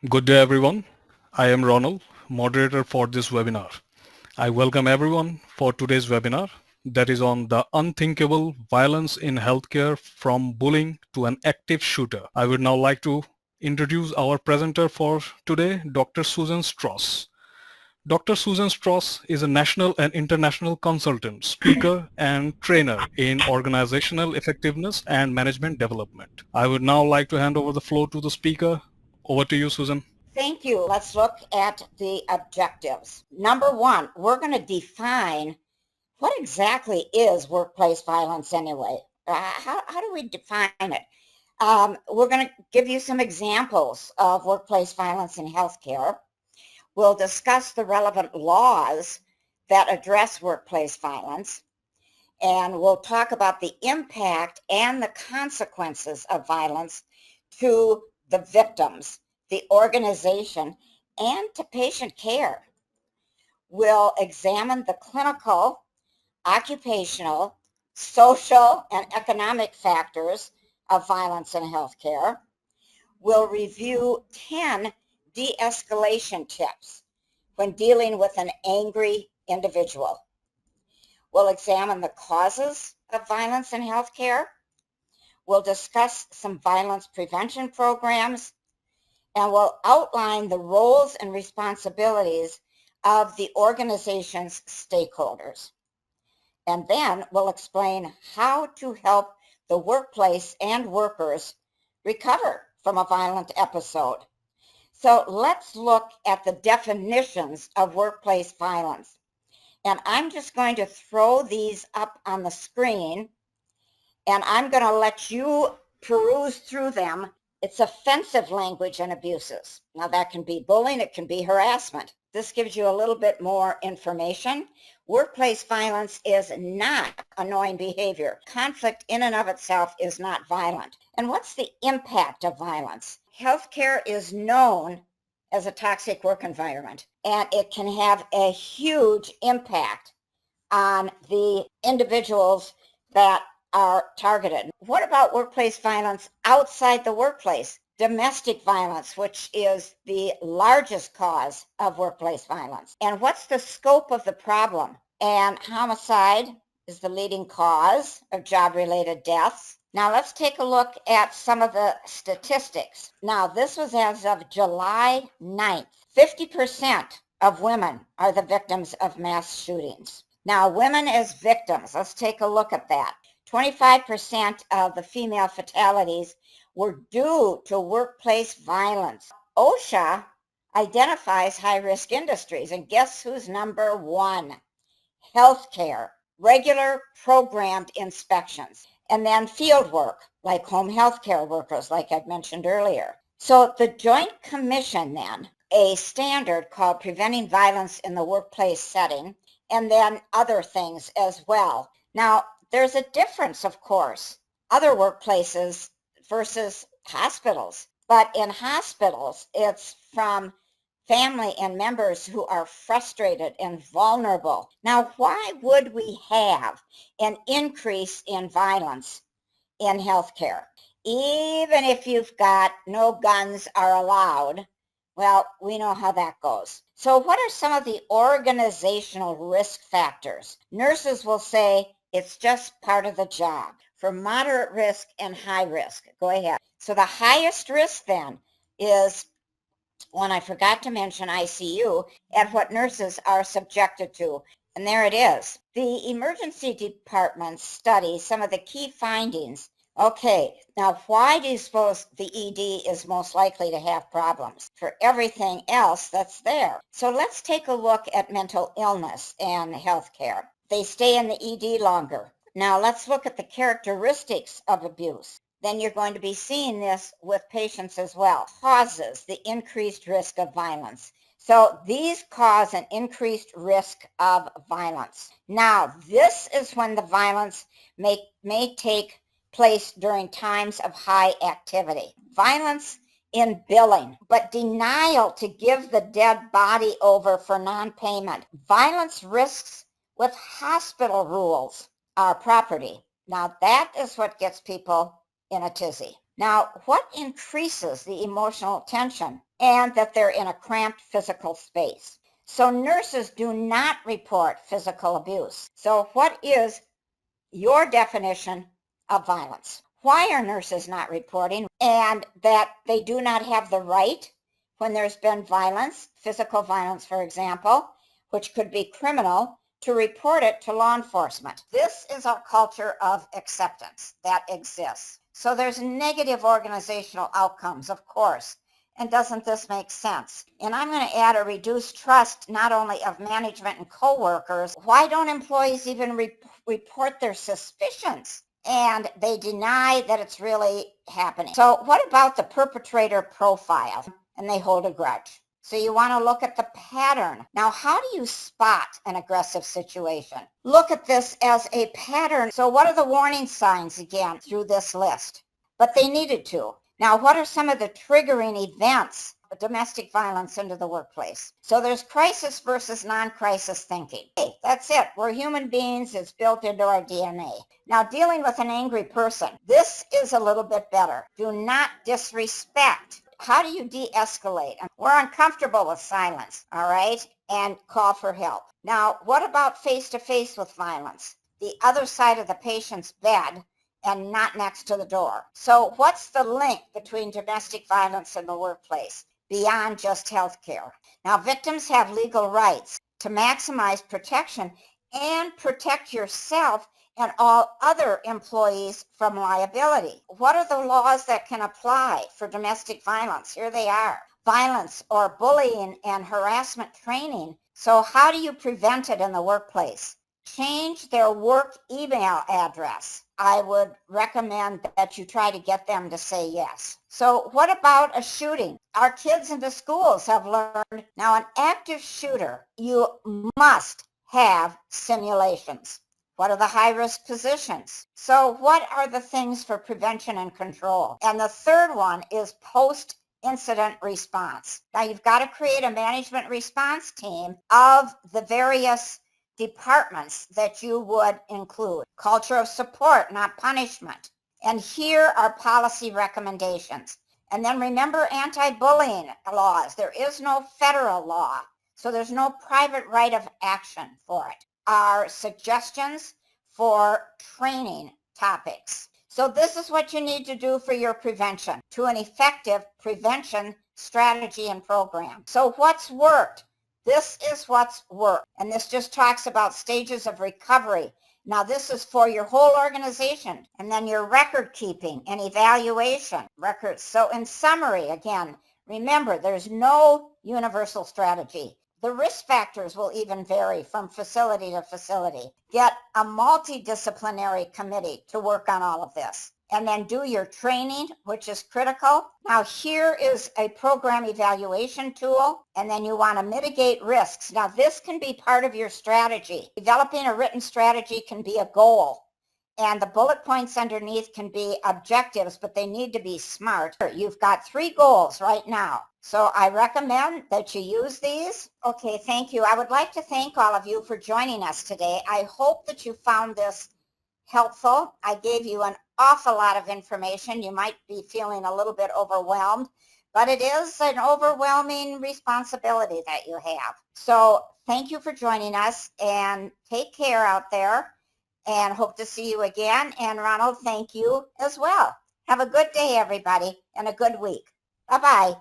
Good day, everyone. I am Ronald, moderator for this webinar. I welcome everyone for today's webinar that is on the unthinkable violence in healthcare from bullying to an active shooter. I would now like to introduce our presenter for today, Dr. Susan Strauss. Dr. Susan Strauss is a national and international consultant, speaker, and trainer in organizational effectiveness and management development. I would now like to hand over the floor to the speaker. Over to you, Susan. Thank you. Let's look at the objectives. Number one, we're going to define what exactly is workplace violence anyway. How do we define it? We're going to give you some examples of workplace violence in healthcare. We'll discuss the relevant laws that address workplace violence, and we'll talk about the impact and the consequences of violence to the victims, the organization, and to patient care. We'll examine the clinical, occupational, social, and economic factors of violence in healthcare. We'll review 10 de-escalation tips when dealing with an angry individual. We'll examine the causes of violence in healthcare. We'll discuss some violence prevention programs, and we'll outline the roles and responsibilities of the organization's stakeholders. And then we'll explain how to help the workplace and workers recover from a violent episode. So let's look at the definitions of workplace violence. And I'm just going to throw these up on the screen, and I'm going to let you peruse through them. It's offensive language and abuses. Now that can be bullying, it can be harassment. This gives you a little bit more information. Workplace violence is not annoying behavior. Conflict in and of itself is not violent. And what's the impact of violence? Healthcare is known as a toxic work environment, and it can have a huge impact on the individuals that are targeted. What about workplace violence outside the workplace? Domestic violence, which is the largest cause of workplace violence. And what's the scope of the problem? And homicide is the leading cause of job-related deaths. Now let's take a look at some of the statistics. Now this was as of July 9th. 50% of women are the victims of mass shootings. Now women as victims, let's take a look at that. 25% of the female fatalities were due to workplace violence. OSHA identifies high-risk industries, and guess who's number one? Healthcare, regular programmed inspections, and then field work, like home health care workers, like I mentioned earlier. So the Joint Commission then, a standard called Preventing Violence in the Workplace Setting, and then other things as well. Now, there's a difference, of course, other workplaces versus hospitals. But in hospitals, it's from family and members who are frustrated and vulnerable. Now, why would we have an increase in violence in healthcare? Even if you've got no guns are allowed, well, we know how that goes. So what are some of the organizational risk factors? Nurses will say it's just part of the job. For moderate risk and high risk, go ahead. So the highest risk then is, one I forgot to mention, ICU, and what nurses are subjected to. And there it is. The emergency departments study some of the key findings. Okay, now why do you suppose the ED is most likely to have problems? For everything else that's there. So let's take a look at mental illness and healthcare. They stay in the ED longer. Now let's look at the characteristics of abuse. Then you're going to be seeing this with patients as well. Causes the increased risk of violence. So these cause an increased risk of violence. Now this is when the violence may take place during times of high activity. Violence in billing, but denial to give the dead body over for non-payment. Violence risks with hospital rules are property. Now that is what gets people in a tizzy. Now, what increases the emotional tension? and that they're in a cramped physical space. So nurses do not report physical abuse. So what is your definition of violence? Why are nurses not reporting? And that they do not have the right when there's been violence, physical violence, for example, which could be criminal, to report it to law enforcement. This is a culture of acceptance that exists. So there's negative organizational outcomes, of course. And doesn't this make sense? And I'm going to add a reduced trust not only of management and coworkers. Why don't employees even report their suspicions? And they deny that it's really happening. So what about the perpetrator profile? And they hold a grudge. So you want to look at the pattern. Now, how do you spot an aggressive situation? Look at this as a pattern. So what are the warning signs again through this list? But they needed to. Now, what are some of the triggering events of domestic violence into the workplace? So there's crisis versus non-crisis thinking. Hey, that's it. We're human beings. It's built into our DNA. Now, dealing with an angry person. This is a little bit better. Do not disrespect. How do you de-escalate? We're uncomfortable with silence, all right? And call for help. Now, what about face-to-face with violence? The other side of the patient's bed and not next to the door. So what's the link between domestic violence and the workplace beyond just health care? Now, victims have legal rights to maximize protection and protect yourself and all other employees from liability. What are the laws that can apply for domestic violence? Here they are. Violence or bullying and harassment training. So how do you prevent it in the workplace? Change their work email address. I would recommend that you try to get them to say yes. So what about a shooting? Our kids in the schools have learned now an active shooter, you must have simulations. What are the high-risk positions? So what are the things for prevention and control? And the third one is post-incident response. Now you've got to create a management response team of the various departments that you would include. Culture of support, not punishment. And here are policy recommendations. And then remember anti-bullying laws. There is no federal law, so there's no private right of action for it. Are suggestions for training topics. So this is what you need to do for your prevention, to an effective prevention strategy and program. So what's worked? This is what's worked. And this just talks about stages of recovery. Now this is for your whole organization. And then your record keeping and evaluation records. So in summary, again, remember there's no universal strategy. The risk factors will even vary from facility to facility. Get a multidisciplinary committee to work on all of this. And then do your training, which is critical. Now here is a program evaluation tool, and then you want to mitigate risks. Now this can be part of your strategy. Developing a written strategy can be a goal, and the bullet points underneath can be objectives, but they need to be smart. You've got 3 goals right now. So I recommend that you use these. Okay, thank you. I would like to thank all of you for joining us today. I hope that you found this helpful. I gave you an awful lot of information. You might be feeling a little bit overwhelmed, but it is an overwhelming responsibility that you have. So thank you for joining us, and take care out there, and hope to see you again. And Ronald, thank you as well. Have a good day, everybody, and a good week. Bye-bye.